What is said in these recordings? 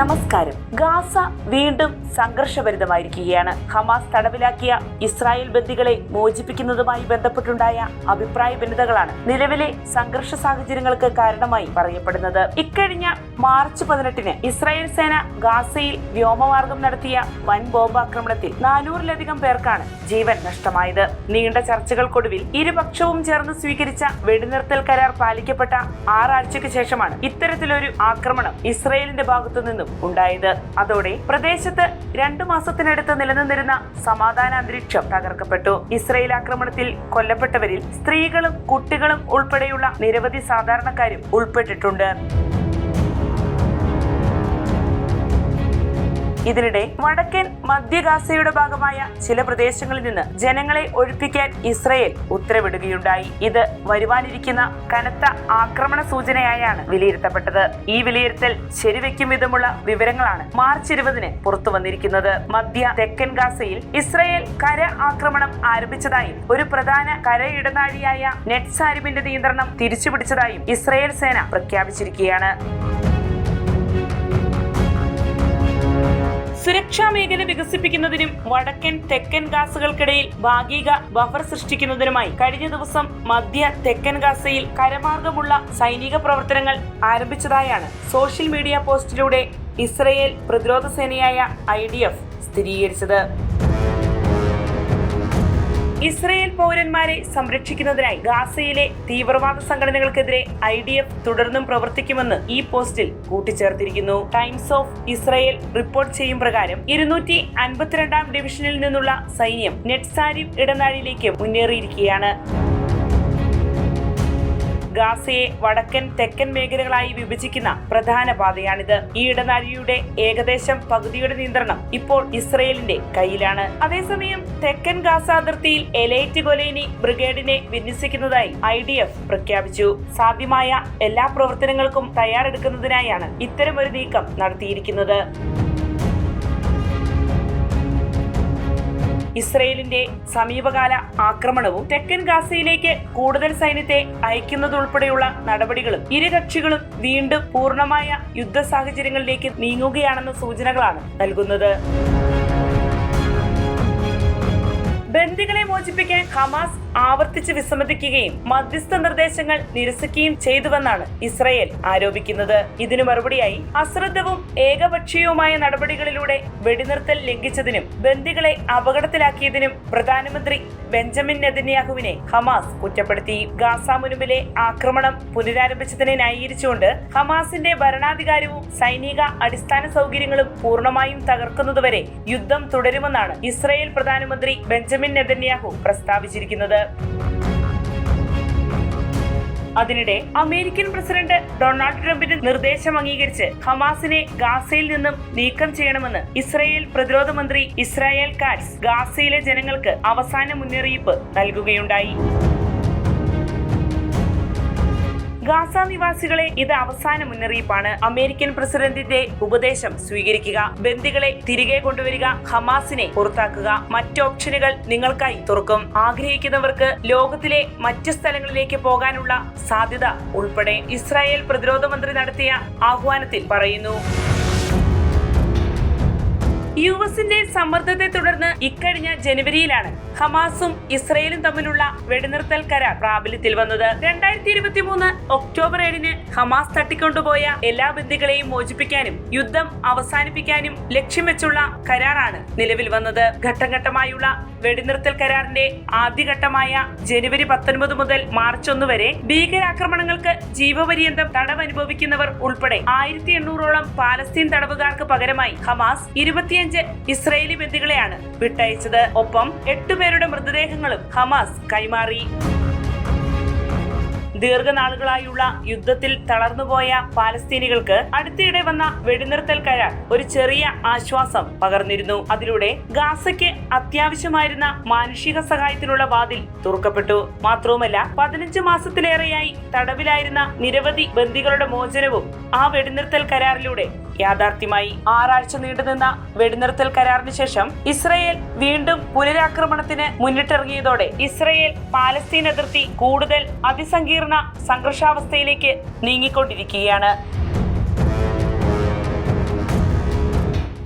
നമസ്കാരം. ഗാസ വീണ്ടും സംഘർഷഭരിതമായിരിക്കുകയാണ്. Hamas തടവിലാക്കിയ Israel ബന്ദികളെ മോചിപ്പിക്കുന്നതുമായി ബന്ധപ്പെട്ടുണ്ടായ അഭിപ്രായ ഭിന്നതകളാണ് നിലവിലെ സംഘർഷ സാഹചര്യങ്ങൾക്ക് കാരണമായി പറയപ്പെടുന്നത്. ഇക്കഴിഞ്ഞ മാർച്ച് 18-ന് ഇസ്രായേൽ സേന ഗാസയിൽ വ്യോമമാർഗം നടത്തിയ വൻ ബോംബാക്രമണത്തിൽ 400-ലധികം പേർക്കാണ് ജീവൻ നഷ്ടമായത്. നീണ്ട ചർച്ചകൾക്കൊടുവിൽ ഇരുപക്ഷവും ചേർന്ന് സ്വീകരിച്ച വെടിനിർത്തൽ കരാർ പാലിക്കപ്പെട്ട 6 ആഴ്ചയ്ക്ക് ശേഷമാണ് ഇത്തരത്തിലൊരു ആക്രമണം ഇസ്രായേലിന്റെ ഭാഗത്തു നിന്നും ഉണ്ടായത്. അതോടെ പ്രദേശത്ത് 2 മാസത്തിനടുത്ത് നിലനിന്നിരുന്ന സമാധാന അന്തരീക്ഷം തകർക്കപ്പെട്ടു. ഇസ്രായേൽ ആക്രമണത്തിൽ കൊല്ലപ്പെട്ടവരിൽ സ്ത്രീകളും കുട്ടികളും ഉൾപ്പെടെയുള്ള നിരവധി സാധാരണക്കാരും ഉൾപ്പെട്ടിട്ടുണ്ട്. ഇതിനിടെ വടക്കൻ മധ്യ ഗാസയുടെ ഭാഗമായ ചില പ്രദേശങ്ങളിൽ നിന്ന് ജനങ്ങളെ ഒഴിപ്പിക്കാൻ ഇസ്രായേൽ ഉത്തരവിടുകയുണ്ടായി. ഇത് വരുവാനിരിക്കുന്ന കനത്ത ആക്രമണ സൂചനയായാണ് വിലയിരുത്തപ്പെട്ടത്. ഈ വിലയിരുത്തൽ ശരിവെക്കും വിധമുള്ള വിവരങ്ങളാണ് മാർച്ച് 20-ന് പുറത്തു വന്നിരിക്കുന്നത്. മധ്യ തെക്കൻ ഗാസയിൽ ഇസ്രായേൽ കര ആക്രമണം ആരംഭിച്ചതായും ഒരു പ്രധാന കര ഇടനാഴിയായ നെറ്റ്സാരിമിന്റെ നിയന്ത്രണം തിരിച്ചുപിടിച്ചതായും ഇസ്രായേൽ സേന പ്രഖ്യാപിച്ചിരിക്കുകയാണ്. സുരക്ഷാ മേഖല വികസിപ്പിക്കുന്നതിനും വടക്കൻ തെക്കൻ ഗാസകൾക്കിടയിൽ ഭാഗിക ബഫർ സൃഷ്ടിക്കുന്നതിനുമായി കഴിഞ്ഞ ദിവസം മധ്യ തെക്കൻ ഗാസയിൽ കരമാർഗമുള്ള സൈനിക പ്രവർത്തനങ്ങൾ ആരംഭിച്ചതായാണ് സോഷ്യൽ മീഡിയ പോസ്റ്റിലൂടെ ഇസ്രായേൽ പ്രതിരോധ സേനയായ IDF സ്ഥിരീകരിച്ചത്. ഇസ്രായേൽ പൗരന്മാരെ സംരക്ഷിക്കുന്നതിനായി ഗാസയിലെ തീവ്രവാദ സംഘടനകൾക്കെതിരെ IDF തുടർന്നും പ്രവർത്തിക്കുമെന്ന് ഈ പോസ്റ്റിൽ കൂട്ടിച്ചേർത്തിരിക്കുന്നു. ടൈംസ് ഓഫ് ഇസ്രായേൽ റിപ്പോർട്ട് ചെയ്യും പ്രകാരം 252-ാം ഡിവിഷനിൽ നിന്നുള്ള സൈന്യം നെറ്റ്സാരിം ഇടനാഴിയിലേക്ക് മുന്നേറിയിരിക്കുകയാണ്. ഗാസയെ വടക്കൻ തെക്കൻ മേഖലകളായി വിഭജിക്കുന്ന പ്രധാന പാതയാണിത്. ഈ ഇടനാഴിയുടെ ഏകദേശം പകുതിയുടെ നിയന്ത്രണം ഇപ്പോൾ ഇസ്രായേലിന്റെ കയ്യിലാണ്. അതേസമയം തെക്കൻ ഗാസ അതിർത്തിയിൽ എലൈറ്റ് ഗൊലേനി ബ്രിഗേഡിനെ വിന്യസിക്കുന്നതായി IDF പ്രഖ്യാപിച്ചു. സാധ്യമായ എല്ലാ പ്രവർത്തനങ്ങൾക്കും തയ്യാറെടുക്കുന്നതിനായാണ് ഇത്തരമൊരു നീക്കം നടത്തിയിരിക്കുന്നത്. ഇസ്രായേലിന്റെ സമീപകാല ആക്രമണവും തെക്കൻ ഗാസയിലേക്ക് കൂടുതൽ സൈന്യത്തെ അയക്കുന്നതുൾപ്പെടെയുള്ള നടപടികളും ഇരു കക്ഷികളും വീണ്ടും പൂർണ്ണമായ യുദ്ധ സാഹചര്യങ്ങളിലേക്ക് നീങ്ങുകയാണെന്ന സൂചനകളാണ് നൽകുന്നത്. ബന്ദികളെ മോചിപ്പിക്കാൻ ഹമാസ് ആവർത്തിച്ച് വിസമ്മതിക്കുകയും മധ്യസ്ഥ നിർദ്ദേശങ്ങൾ നിരസിക്കുകയും ചെയ്തുവെന്നാണ് ഇസ്രായേൽ ആരോപിക്കുന്നത്. ഇതിനു മറുപടിയായി അശ്രദ്ധവും ഏകപക്ഷീയവുമായ നടപടികളിലൂടെ വെടിനിർത്തൽ ലംഘിച്ചതിനും ബന്ദികളെ അപകടത്തിലാക്കിയതിനും പ്രധാനമന്ത്രി ബെഞ്ചമിൻ നെതന്യാഹുവിനെ ഹമാസ് കുറ്റപ്പെടുത്തി. ഗാസ മുനമ്പിലെ ആക്രമണം പുനരാരംഭിച്ചതിനെ ന്യായീകരിച്ചുകൊണ്ട് ഹമാസിന്റെ ഭരണാധികാരവും സൈനിക അടിസ്ഥാന സൗകര്യങ്ങളും പൂർണ്ണമായും തകർക്കുന്നതുവരെ യുദ്ധം തുടരുമെന്നാണ് ഇസ്രായേൽ പ്രധാനമന്ത്രി ബെഞ്ചമിൻ നെതന്യാഹു പ്രസ്താവിച്ചിരിക്കുന്നത്. അതിനിടെ അമേരിക്കൻ പ്രസിഡന്റ് ഡൊണാൾഡ് ട്രംപിന്റെ നിർദ്ദേശം അംഗീകരിച്ച് ഹമാസിനെ ഗാസയിൽ നിന്നും നീക്കം ചെയ്യണമെന്ന് ഇസ്രായേൽ പ്രതിരോധ മന്ത്രി ഇസ്രായേൽ കാറ്റ്സ് ഗാസയിലെ ജനങ്ങൾക്ക് അവസാന മുന്നറിയിപ്പ് നൽകുകയുണ്ടായി. ഗാസ നിവാസികളെ ഇത് അവസാന മുന്നറിയിപ്പാണ്. അമേരിക്കൻ പ്രസിഡന്റിന്റെ ഉപദേശം സ്വീകരിക്കുക, ബന്ദികളെ തിരികെ കൊണ്ടുവരിക, ഹമാസിനെ പുറത്താക്കുക. മറ്റ് ഓപ്ഷനുകൾ നിങ്ങൾക്കായി തുറക്കും. ആഗ്രഹിക്കുന്നവർക്ക് ലോകത്തിലെ മറ്റ് സ്ഥലങ്ങളിലേക്ക് പോകാനുള്ള സാധ്യത ഉൾപ്പെടെ ഇസ്രായേൽ പ്രതിരോധ മന്ത്രി നടത്തിയ ആഹ്വാനത്തിൽ പറയുന്നു. യുഎസിന്റെ സമ്മർദ്ദത്തെ തുടർന്ന് ഇക്കഴിഞ്ഞ ജനുവരിയിലാണ് ഹമാസും ഇസ്രായേലും തമ്മിലുള്ള വെടിനിർത്തൽ കരാർ പ്രാബല്യത്തിൽ വന്നത്. 2023 ഒക്ടോബർ 7-ന് ഹമാസ് തട്ടിക്കൊണ്ടുപോയ എല്ലാ ബന്ദികളെയും മോചിപ്പിക്കാനും യുദ്ധം അവസാനിപ്പിക്കാനും ലക്ഷ്യം വെച്ചുള്ള കരാറാണ് നിലവിൽ വന്നത്. ഘട്ടം ഘട്ടമായുള്ള വെടിനിർത്തൽ കരാറിന്റെ ആദ്യഘട്ടമായ ജനുവരി 19 മുതൽ മാർച്ച് 1 വരെ ഭീകരാക്രമണങ്ങൾക്ക് ജീവപര്യന്തം തടവനുഭവിക്കുന്നവർ ഉൾപ്പെടെ 1800ഓളം പാലസ്തീൻ തടവുകാർക്ക് പകരമായി ഹമാസ് 25 ഇസ്രായേലി ബന്ദികളെയാണ് വിട്ടയച്ചത്. ഒപ്പം 8 പേരുടെ മൃതദേഹങ്ങളും ഹമാസ് കൈമാറി. ദീർഘനാളുകളായുള്ള യുദ്ധത്തിൽ തളർന്നുപോയ പാലസ്തീനികൾക്ക് അടുത്തിടെ വന്ന വെടിനിർത്തൽ കരാർ ഒരു ചെറിയ ആശ്വാസം പകർന്നിരുന്നു. അതിലൂടെ ഗാസയ്ക്ക് അത്യാവശ്യമായിരുന്ന മാനുഷിക സഹായത്തിനുള്ള വാതിൽ തുറക്കപ്പെട്ടു. മാത്രവുമല്ല 15 മാസത്തിലേറെയായി തടവിലായിരുന്ന നിരവധി ബന്ദികളുടെ മോചനവും ആ വെടിനിർത്തൽ കരാറിലൂടെ യാഥാർത്ഥ്യമായി. 6 ആഴ്ച നീണ്ടുനിന്ന വെടിനിർത്തൽ കരാറിന് ശേഷം ഇസ്രായേൽ വീണ്ടും പുനരാക്രമണത്തിന് മുന്നിട്ടിറങ്ങിയതോടെ ഇസ്രായേൽ പാലസ്തീൻ അതിർത്തി കൂടുതൽ അതിസങ്കീർണ സംഘർഷാവസ്ഥയിലേക്ക് നീങ്ങിക്കൊണ്ടിരിക്കുകയാണ്.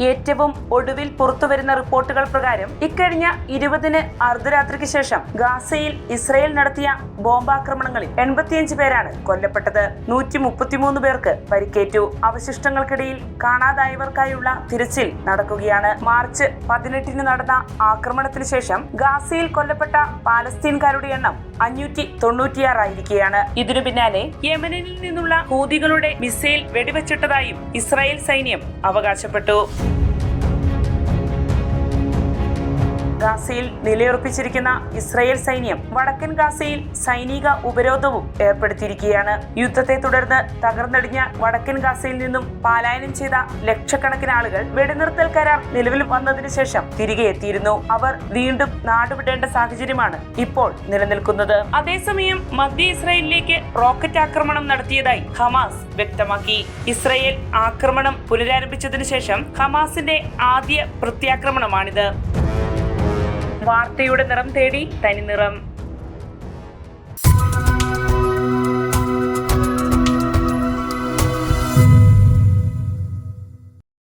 ഏറ്റവും ഒടുവിൽ പുറത്തുവരുന്ന റിപ്പോർട്ടുകൾ പ്രകാരം ഇക്കഴിഞ്ഞ 20-ന് അർദ്ധരാത്രിക്ക് ശേഷം ഗാസയിൽ ഇസ്രായേൽ നടത്തിയ ബോംബാക്രമണങ്ങളിൽ 85 പേരാണ് കൊല്ലപ്പെട്ടത്. 133 പേർക്ക് പരിക്കേറ്റു. അവശിഷ്ടങ്ങൾക്കിടയിൽ കാണാതായവർക്കായുള്ള തിരച്ചിൽ നടക്കുകയാണ്. മാർച്ച് 18-ന് നടന്ന ആക്രമണത്തിന് ശേഷം ഗാസയിൽ കൊല്ലപ്പെട്ട പാലസ്തീൻകാരുടെ എണ്ണം 596 ആയിരിക്കുകയാണ്. ഇതിനു പിന്നാലെ യമനിൽ നിന്നുള്ള ഹൂതികളുടെ മിസൈൽ വെടിവെച്ചിട്ടതായും ഇസ്രായേൽ സൈന്യം അവകാശപ്പെട്ടു. ഗാസയിൽ നിലയുറപ്പിച്ചിരിക്കുന്ന ഇസ്രായേൽ സൈന്യം വടക്കൻ ഗാസയിൽ സൈനിക ഉപരോധവും ഏർപ്പെടുത്തിയിരിക്കുകയാണ്. യുദ്ധത്തെ തുടർന്ന് തകർന്നടിഞ്ഞ വടക്കൻ ഗാസയിൽ നിന്നും പലായനം ചെയ്ത ലക്ഷക്കണക്കിന് ആളുകൾ വെടിനിർത്തൽ കരാർ നിലവിൽ വന്നതിനു ശേഷം തിരികെ എത്തിയിരുന്നു. അവർ വീണ്ടും നാടുവിടേണ്ട സാഹചര്യമാണ് ഇപ്പോൾ നിലനിൽക്കുന്നത്. അതേസമയം മധ്യ ഇസ്രായേലിലേക്ക് റോക്കറ്റ് ആക്രമണം നടത്തിയതായി ഹമാസ് വ്യക്തമാക്കി. ഇസ്രായേൽ ആക്രമണം പുനരാരംഭിച്ചതിനു ശേഷം ഹമാസിന്റെ ആദ്യ പ്രത്യാക്രമണമാണിത്. വാർത്തയുടെ നിറം തേടി തനി നിറം.